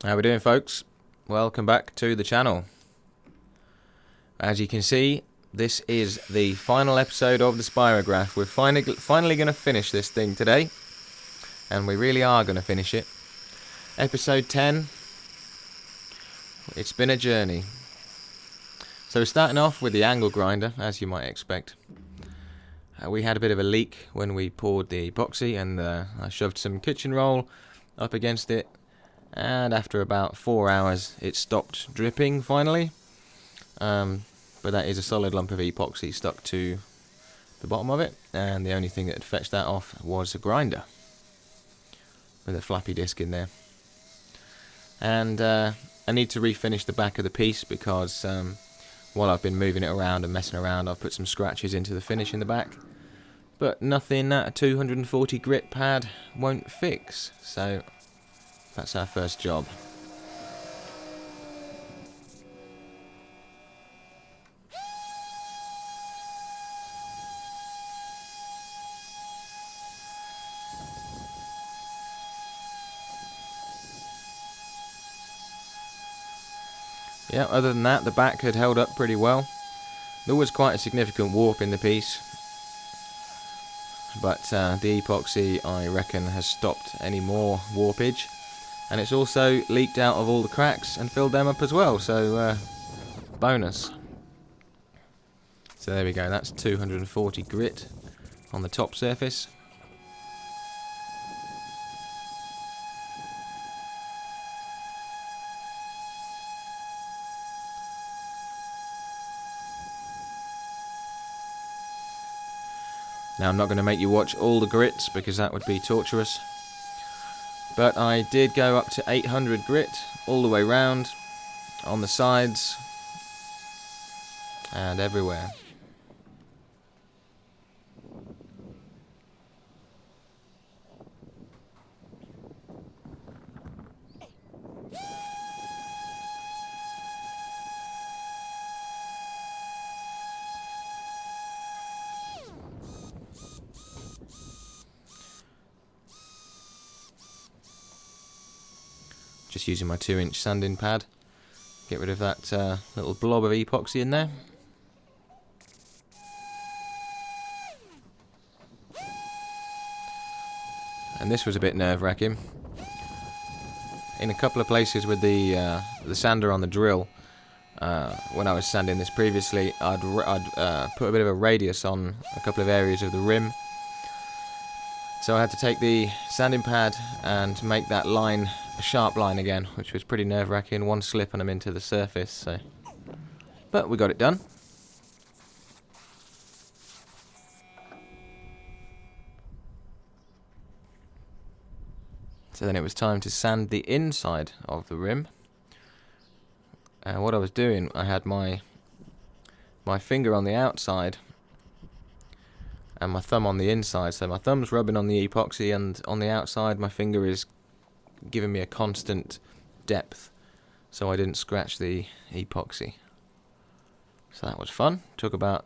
How we doing, folks? Welcome back to the channel. As you can see, this is the final episode of the Spirograph. We're finally going to finish this thing today, and we really are going to finish it. Episode 10. It's been a journey. So we're starting off with the angle grinder, as you might expect. We had a bit of a leak when we poured the epoxy, and I shoved some kitchen roll up against it. And after about 4 hours it stopped dripping finally, but that is a solid lump of epoxy stuck to the bottom of it, and the only thing that had fetched that off was a grinder with a flappy disc in there. And I need to refinish the back of the piece because while I've been moving it around and messing around, I've put some scratches into the finish in the back, but nothing that a 240 grit pad won't fix, so that's our first job. Yeah, other than that, the back had held up pretty well. There was quite a significant warp in the piece, but the epoxy, I reckon, has stopped any more warpage. And it's also leaked out of all the cracks and filled them up as well, so bonus. So there we go, that's 240 grit on the top surface. Now I'm not going to make you watch all the grits because that would be torturous. But I did go up to 800 grit all the way round, on the sides, and everywhere. Just using my 2-inch sanding pad, get rid of that little blob of epoxy in there. And this was a bit nerve-wracking. In a couple of places with the sander on the drill, when I was sanding this previously, I'd put a bit of a radius on a couple of areas of the rim. So I had to take the sanding pad and make that line a sharp line again, which was pretty nerve-wracking. One slip and I'm into the surface, so. But we got it done. So then it was time to sand the inside of the rim. What I was doing, I had my finger on the outside and my thumb on the inside. So my thumb's rubbing on the epoxy, and on the outside my finger is giving me a constant depth, so I didn't scratch the epoxy. So that was fun. Took about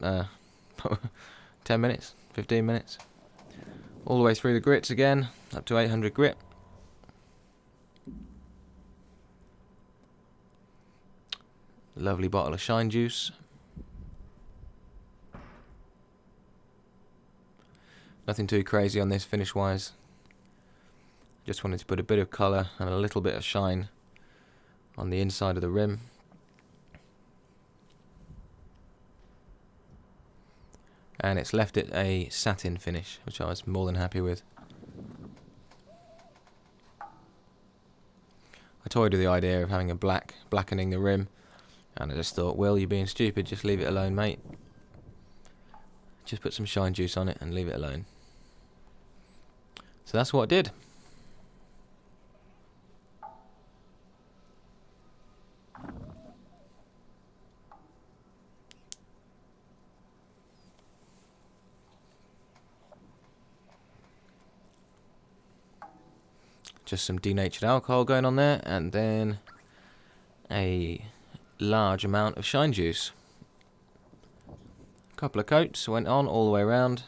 10 minutes, 15 minutes. All the way through the grits again, up to 800 grit. Lovely bottle of shine juice. Nothing too crazy on this finish wise. Just wanted to put a bit of colour and a little bit of shine on the inside of the rim. And it's left it a satin finish, which I was more than happy with. I toyed with the idea of having a blackening the rim, and I just thought, Will, you're being stupid, just leave it alone, mate. Just put some shine juice on it and leave it alone. So that's what I did. Just some denatured alcohol going on there, and then a large amount of shine juice. A couple of coats went on all the way around.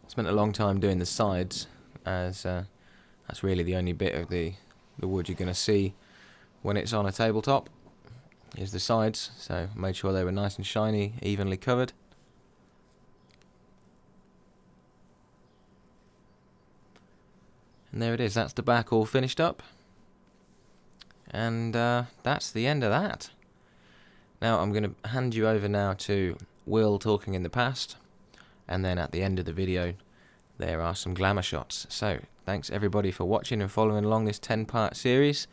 Spent a long time doing the sides, as that's really the only bit of the The wood you're going to see when it's on a tabletop is the sides, so made sure they were nice and shiny, evenly covered. And there it is, that's the back all finished up. And that's the end of that. Now I'm going to hand you over now to Will talking in the past, and then at the end of the video there are some glamour shots. So thanks everybody for watching and following along this 10-part series.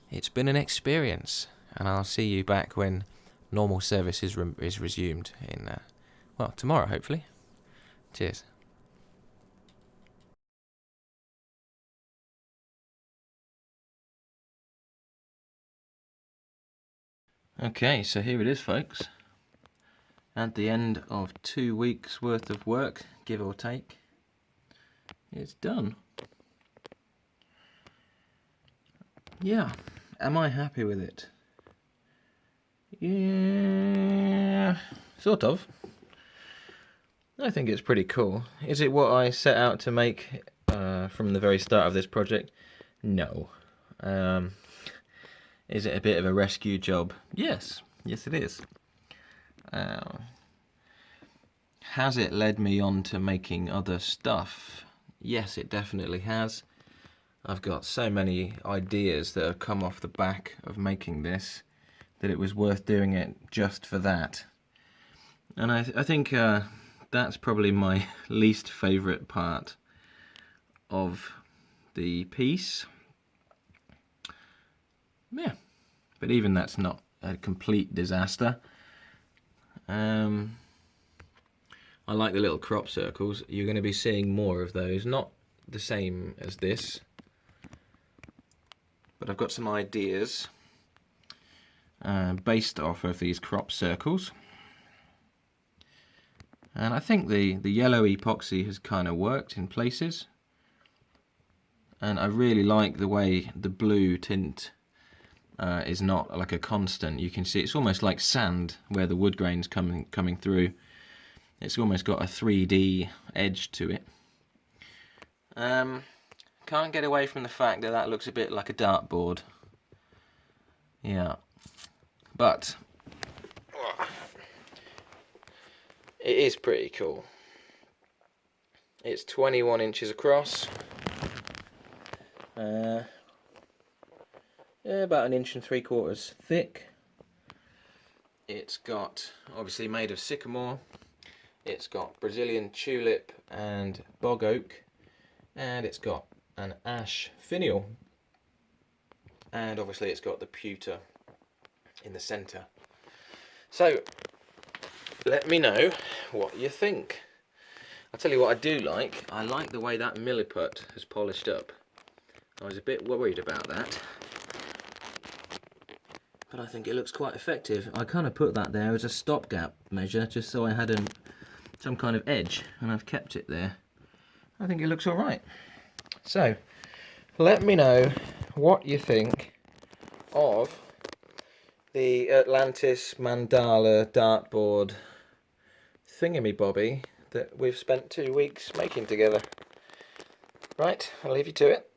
It's been an experience, and I'll see you back when normal service is resumed in, well, tomorrow hopefully. Cheers. Okay, so here it is, folks. At the end of 2 weeks worth of work, give or take, it's done. Yeah, am I happy with it? Yeah, sort of. I think it's pretty cool. Is it what I set out to make from the very start of this project? No. Is it a bit of a rescue job? Yes. Yes, it is. Has it led me on to making other stuff? Yes, it definitely has. I've got so many ideas that have come off the back of making this that it was worth doing it just for that. And I think that's probably my least favourite part of the piece. Yeah, but even that's not a complete disaster. I like the little crop circles. You're going to be seeing more of those, not the same as this, but I've got some ideas based off of these crop circles. And I think the yellow epoxy has kind of worked in places. And I really like the way the blue tint is not like a constant. You can see it's almost like sand where the wood grain's coming through. It's almost got a 3D edge to it. Can't get away from the fact that that looks a bit like a dartboard. Yeah. But it is pretty cool. It's 21 inches across. Yeah, about 1 3/4 inches thick. It's got, obviously made of sycamore. It's got Brazilian tulip and bog oak. And it's got an ash finial. And obviously it's got the pewter in the centre. So, let me know what you think. I'll tell you what I do like. I like the way that milliput has polished up. I was a bit worried about that, but I think it looks quite effective. I kind of put that there as a stopgap measure, just so I had some kind of edge, and I've kept it there. I think it looks alright. So, let me know what you think of the Atlantis mandala dartboard thingamybobby that we've spent 2 weeks making together. Right, I'll leave you to it.